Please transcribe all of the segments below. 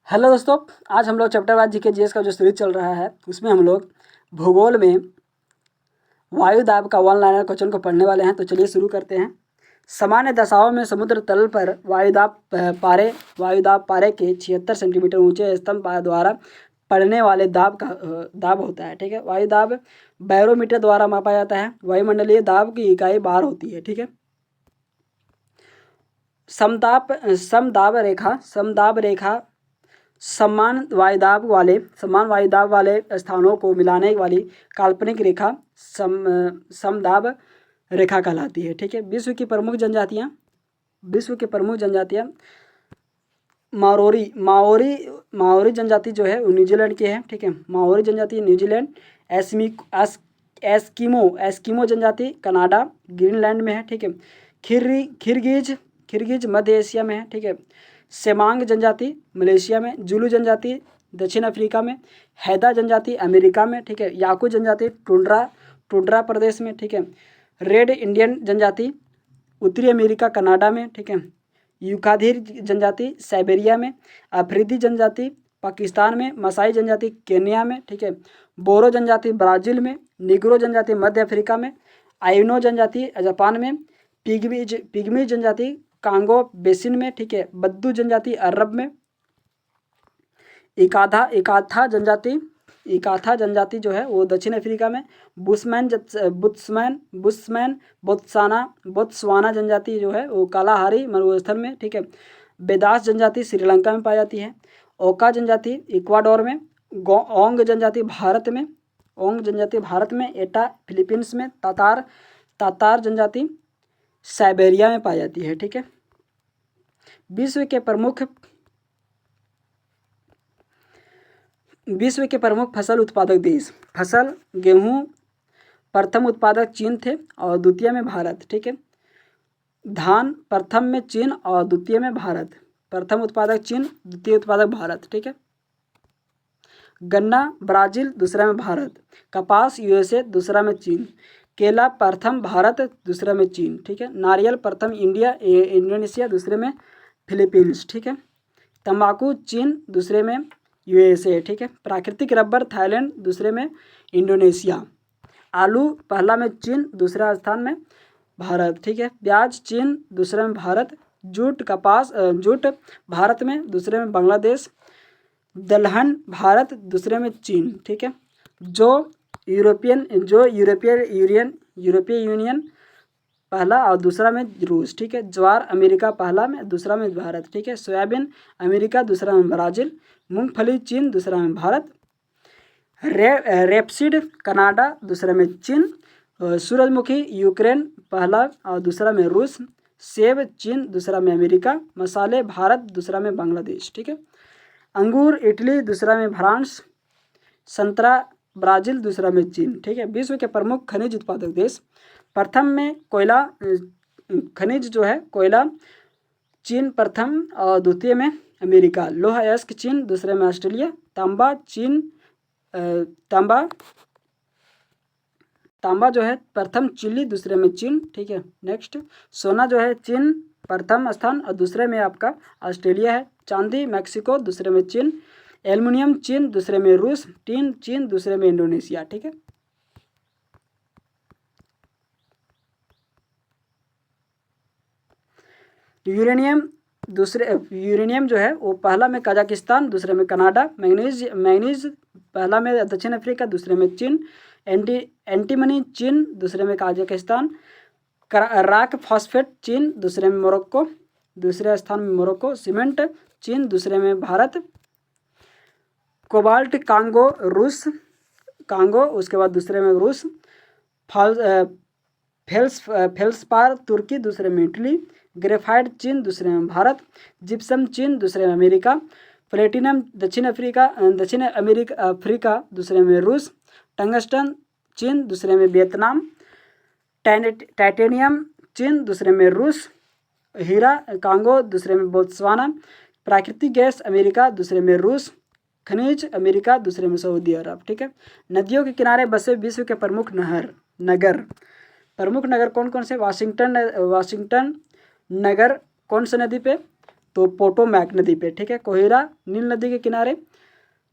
Hello दोस्तों, आज हम लोग चैप्टर वाइज जीके जीएस का जो सीरीज चल रहा है उसमें हम लोग भूगोल में वायु दाब का वन लाइनर क्वेश्चन को पढ़ने वाले हैं। तो चलिए शुरू करते हैं। सामान्य दशाओं में समुद्र तल पर वायुदाब पारे के 76 सेंटीमीटर ऊंचे स्तंभ द्वारा पड़ने वाले दाब होता है। ठीक है, वायुदाब बैरोमीटर द्वारा मापा जाता है। वायुमंडलीय दाब की इकाई बार होती है। ठीक है, समदाब रेखा समान वायुदाब वाले स्थानों को मिलाने वाली काल्पनिक रेखा समदाब रेखा कहलाती है। ठीक है, विश्व की प्रमुख जनजातियाँ माओरी जनजाति जो है वो न्यूजीलैंड की है। ठीक है, माओरी जनजाति न्यूजीलैंड। एस्किमो जनजाति कनाडा ग्रीनलैंड में है। ठीक है, खिरगिज मध्य एशिया में है। ठीक है, सेमांग जनजाति मलेशिया में। जुलू जनजाति दक्षिण अफ्रीका में। हैदा जनजाति अमेरिका में। ठीक है, याकू जनजाति टुंड्रा प्रदेश में। ठीक है, रेड इंडियन जनजाति उत्तरी अमेरिका कनाडा में। ठीक है, यूकाधीर जनजाति साइबेरिया में। अफ्रीदी जनजाति पाकिस्तान में। मसाई जनजाति केन्या में। ठीक है, बोरो जनजाति ब्राज़ील में। निग्रो जनजाति मध्य अफ्रीका में। आइनो जनजाति जापान में। पिग्मी जनजाति कांगो बेसिन में। ठीक है, बद्दू जनजाति अरब में। इकाथा जनजाति जो है वो दक्षिण अफ्रीका में। बोत्सवाना जनजाति जो है वो कालाहारी मरुस्थल में। ठीक है, बेदास जनजाति श्रीलंका में पाई जाती है। ओका जनजाति इक्वाडोर में। ओंग जनजाति भारत में। एटा फिलीपींस में। तातार जनजाति साइबेरिया में पाई जाती है। ठीक है, विश्व के प्रमुख फसल उत्पादक देश। गेहूं प्रथम उत्पादक चीन थे और द्वितीय में भारत। ठीक है, धान प्रथम में चीन और द्वितीय में भारत। प्रथम उत्पादक चीन, द्वितीय उत्पादक भारत। ठीक है, गन्ना ब्राज़ील दूसरा में भारत। कपास यूएसए दूसरा में चीन। केला प्रथम भारत दूसरे में चीन। ठीक है, नारियल प्रथम इंडोनेशिया दूसरे में फिलीपींस। ठीक है, तंबाकू चीन दूसरे में यूएसए। ठीक है, प्राकृतिक रबर थाईलैंड दूसरे में इंडोनेशिया। आलू पहला में चीन दूसरा स्थान में भारत। ठीक है, प्याज चीन दूसरे में भारत। जूट भारत में दूसरे में बांग्लादेश। दलहन भारत दूसरे में चीन। ठीक है, जो यूरोपीय यूनियन पहला और दूसरा में रूस। ठीक है, ज्वार अमेरिका पहला में दूसरा में भारत। ठीक है, सोयाबीन अमेरिका दूसरा में ब्राज़ील। मूंगफली चीन दूसरा में भारत। रेपसीड कनाडा दूसरा में चीन। सूरजमुखी यूक्रेन पहला और दूसरा में रूस। सेब चीन दूसरा में अमेरिका। मसाले भारत दूसरा में बांग्लादेश। ठीक है, अंगूर इटली दूसरा में फ्रांस। संतरा ब्राज़ील दूसरा में चीन। ठीक है, विश्व के प्रमुख खनिज उत्पादक देश। प्रथम में कोयला खनिज जो है कोयला चीन प्रथम और द्वितीय में अमेरिका। लोहा अयस्क चीन दूसरे में ऑस्ट्रेलिया। तांबा जो है प्रथम चिली दूसरे में चीन। ठीक है, नेक्स्ट सोना जो है चीन प्रथम स्थान और दूसरे में आपका ऑस्ट्रेलिया है। चांदी मैक्सिको दूसरे में चीन। एल्युमिनियम चीन दूसरे में रूस। टीन चीन दूसरे में इंडोनेशिया। ठीक है, यूरेनियम जो है वो पहला में कजाकिस्तान दूसरे में कनाडा। मैग्नीज पहला में दक्षिण अफ्रीका दूसरे में चीन। एंटीमनी चीन दूसरे में कजाकिस्तान। राक फॉस्फेट चीन दूसरे में मोरक्को, दूसरे स्थान में मोरक्को। सीमेंट चीन दूसरे में भारत। कोबाल्ट कांगो उसके बाद दूसरे में रूस। फेल्सपार तुर्की दूसरे में इटली। ग्रेफाइट चीन दूसरे में भारत। जिप्सम चीन दूसरे में अमेरिका। प्लेटिनम दक्षिण अफ्रीका दूसरे में रूस। टंगस्टन चीन दूसरे में वियतनाम। टाइटेनियम चीन दूसरे में रूस। हीरा कांगो दूसरे में बोत्सवाना। प्राकृतिक गैस अमेरिका दूसरे में रूस। खनिज अमेरिका दूसरे में सऊदी अरब। ठीक है, नदियों के किनारे बसे विश्व के प्रमुख नगर कौन कौन से। वाशिंगटन नगर कौन सी नदी पे। तो पोटोमैक नदी पे, ठीक है। कोहिरा नील नदी के किनारे,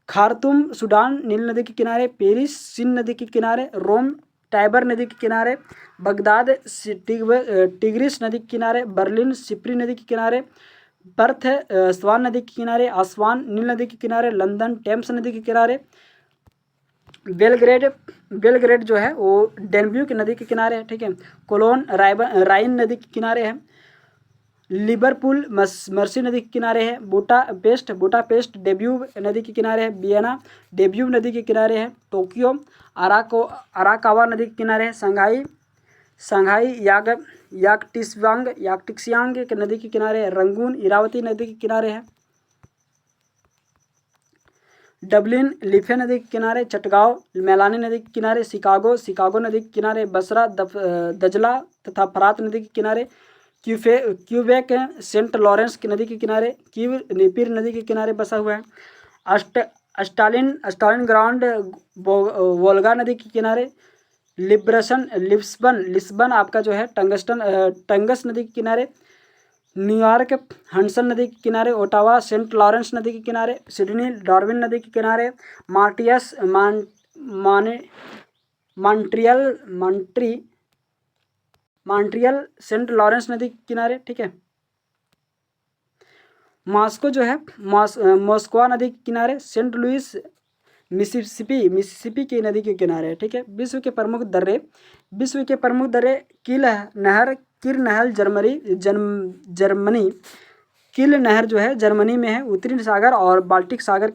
खार्तूम सूडान नील नदी के किनारे, पेरिस सीन नदी के किनारे, रोम टाइबर नदी के किनारे, बगदाद टिग्रिस नदी के किनारे, बर्लिन सिप्री नदी के किनारे, पर्थ स्वान नदी के किनारे, आसवान नील नदी के किनारे, लंदन टेम्स नदी के किनारे, बेलग्रेड बेलग्रेड जो है वो डेन्ब्यूक नदी के किनारे है, ठीक है। कोलोन राइन नदी के किनारे है, लिवरपूल मर्सी नदी के किनारे है, बुटापेस्ट डेब्यूब नदी के किनारे है, वियना डेब्यूब नदी के किनारे है, टोक्यो अराकावा नदी के किनारे है, शंघाई याकटिक्सियांग के नदी के किनारे है, रंगून इरावती नदी के किनारे है, डबलिन लिफे नदी के किनारे, चटगांव मेलानी नदी के किनारे, शिकागो नदी के किनारे, बसरा दजला तथा फरात नदी के किनारे, क्यूबेक सेंट लॉरेंस की नदी के किनारे, कीव निपिर नदी के किनारे बसा हुआ है, स्टालिन ग्राउंड वोल्गा नदी के किनारे, लिस्बन आपका जो है टंगस नदी के किनारे, न्यूयॉर्क हडसन नदी के किनारे, ओटावा सेंट लॉरेंस नदी के किनारे, सिडनी डार्विन नदी के किनारे, मॉन्ट्रियल सेंट लॉरेंस नदी के किनारे, ठीक है। मॉस्को जो है मॉस्कोवा नदी के किनारे, सेंट लुइस मिसिसिपी की नदी के किनारे है, ठीक है। विश्व के प्रमुख दर्रे किर नहर जर्मनी, किल नहर जो है जर्मनी में है, उत्तरी सागर और बाल्टिक सागर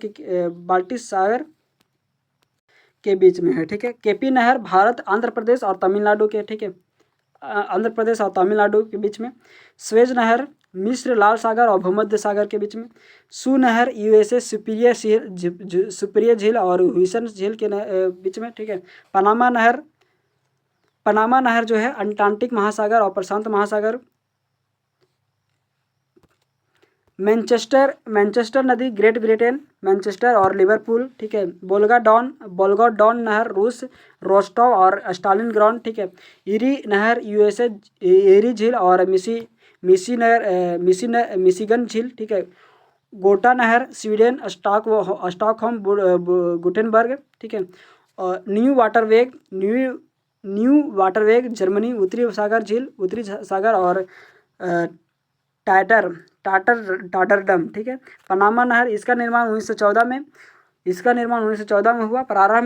के बीच में है, ठीक है। केपी नहर भारत आंध्र प्रदेश और तमिलनाडु के, ठीक है, आंध्र प्रदेश और तमिलनाडु के बीच में, स्वेज नहर मिस्र लाल सागर और भूमध्य सागर के बीच में, सू नहर यूएसए सुपीरियर झील और ह्यूसन झील के बीच में, ठीक है। पनामा नहर जो है अंटार्कटिक महासागर और प्रशांत महासागर, मैनचेस्टर नदी ग्रेट ब्रिटेन मैनचेस्टर और लिवरपूल, ठीक है। बोल्गा डॉन नहर रूस रोस्टोव और स्टालिन ग्राउंड, ठीक है। इरी नहर यूएसए एरी झील और मिशिगन झील, ठीक है। गोटा नहर स्वीडन स्टॉकहोम गुटेनबर्ग, ठीक है। और न्यू वाटरवेग जर्मनी, उत्तरी सागर और टाटरडम, ठीक है। पनामा नहर इसका निर्माण 1914 में हुआ। प्रारंभ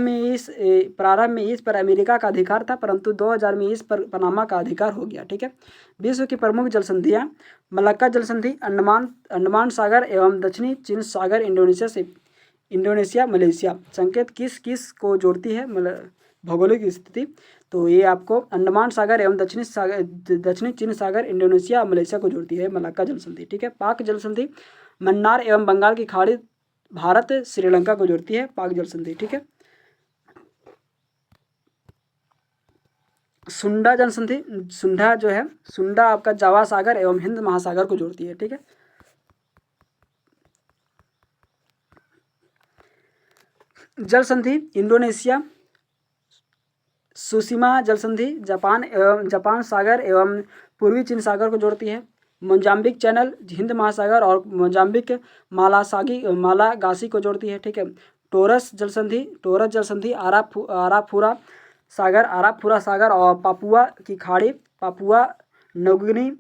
में इस पर अमेरिका का अधिकार था, परंतु 2000 में इस पर पनामा का अधिकार हो गया, ठीक है। विश्व की प्रमुख जलसंधियाँ, मलक्का जलसंधि अंडमान सागर एवं दक्षिणी चीन सागर इंडोनेशिया मलेशिया। संकेत किस को जोड़ती है भौगोलिक स्थिति, तो ये आपको अंडमान सागर एवं दक्षिणी चीन सागर इंडोनेशिया मलेशिया को जोड़ती है मलक्का जलसंधि, ठीक है। पाक जलसंधि मन्नार एवं बंगाल की खाड़ी भारत श्रीलंका को जोड़ती है, पाक जलसंधि, ठीक है। सुंडा जलसंधि, सुंडा आपका जावा सागर एवं हिंद महासागर को जोड़ती है, ठीक है। जलसंधि इंडोनेशिया सुसीमा जलसंधि जापान सागर एवं पूर्वी चीन सागर को जोड़ती है। मोजाम्बिक चैनल हिंद महासागर और मोजाम्बिक मालागासी को जोड़ती है, ठीक है। टोरस जलसंधि आराफुरा सागर और पापुआ की खाड़ी पापुआ न्यूगिनी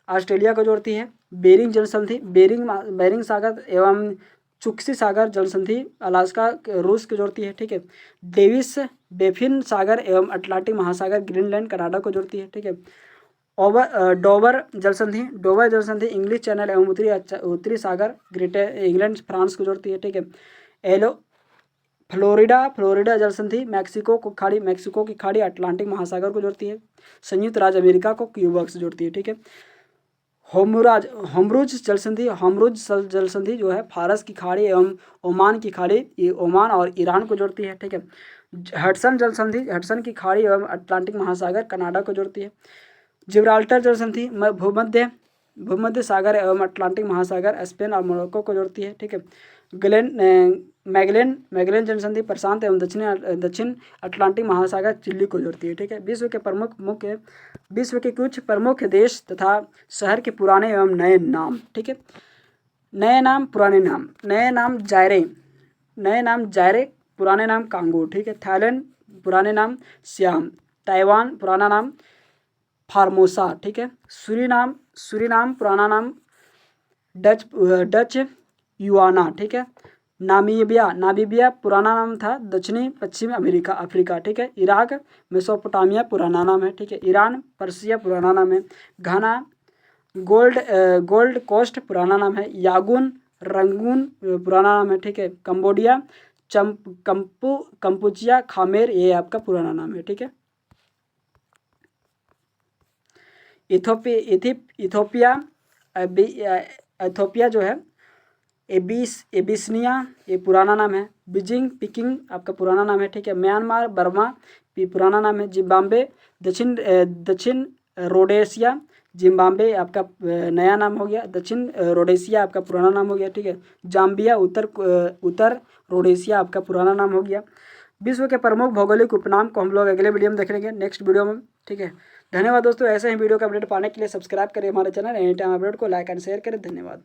ऑस्ट्रेलिया को जोड़ती है। बेरिंग जलसंधि बेरिंग सागर एवं चुक्सी सागर जलसंधि अलास्का रूस को जोड़ती है, ठीक है। डेविस बेफिन सागर एवं अटलांटिक महासागर ग्रीनलैंड कनाडा को जोड़ती है, ठीक है। डोवर जलसंधि इंग्लिश चैनल एवं उत्तरी सागर ग्रेटर इंग्लैंड फ्रांस को जोड़ती है, ठीक है। फ्लोरिडा जलसंधि मेक्सिको की खाड़ी अटलांटिक महासागर को जोड़ती है। संयुक्त राज्य अमेरिका को क्यूबा से जोड़ती है, ठीक है। होमरुज जलसंधि जो है फारस की खाड़ी एवं ओमान की खाड़ी, ये ओमान और ईरान को जोड़ती है, ठीक है। हडसन की खाड़ी एवं अटलांटिक महासागर कनाडा को जोड़ती है। जिब्राल्टर जलसंधि भूमध्य सागर एवं अटलांटिक महासागर स्पेन और मोरक्को को जोड़ती है, ठीक है। मैगेलन जलसंधि प्रशांत एवं दक्षिण अटलांटिक महासागर चिली को जोड़ती है, ठीक है। विश्व के कुछ प्रमुख देश तथा शहर के पुराने एवं नए नाम, ठीक है। नए नाम पुराने नाम, नए नाम जायरे, नए नाम जायरे, पुराने नाम कांगो, ठीक है। थाईलैंड पुराने नाम श्याम, ताइवान पुराना नाम फार्मोसा, ठीक है। सूरीनाम, सूरीनाम पुराना नाम डच युआना, ठीक है। नामीबिया, नामीबिया पुराना नाम था दक्षिणी पश्चिमी अमेरिका अफ्रीका, ठीक है। इराक मेसोपोटामिया पुराना नाम है, ठीक है। ईरान पर्सिया पुराना नाम है। घाना गोल्ड कोस्ट पुराना नाम है। यागुन रंगून पुराना नाम है, ठीक है। कंबोडिया कंपुचिया खामेर ये आपका पुराना नाम है, ठीक है। इथोपिया इथोपिया जो है एबिसनिया ये पुराना नाम है। बीजिंग पिकिंग आपका पुराना नाम है, ठीक है। म्यांमार बर्मा भी पुराना नाम है। जिम्बाब्वे दक्षिण रोडेशिया, जिम्बाब्वे आपका नया नाम हो गया। दक्षिण रोडेशिया आपका पुराना नाम हो गया, ठीक है। जाम्बिया उत्तर रोडेशिया आपका पुराना नाम हो गया। विश्व के प्रमुख भौगोलिक उपनाम को हम लोग अगले वीडियो में देखेंगे, नेक्स्ट वीडियो में, ठीक है। धन्यवाद दोस्तों, ऐसे ही वीडियो का अपडेट पाने के लिए सब्सक्राइब करें हमारे चैनल एनी टाइम अपडेट को, लाइक एंड शेयर करें। धन्यवाद।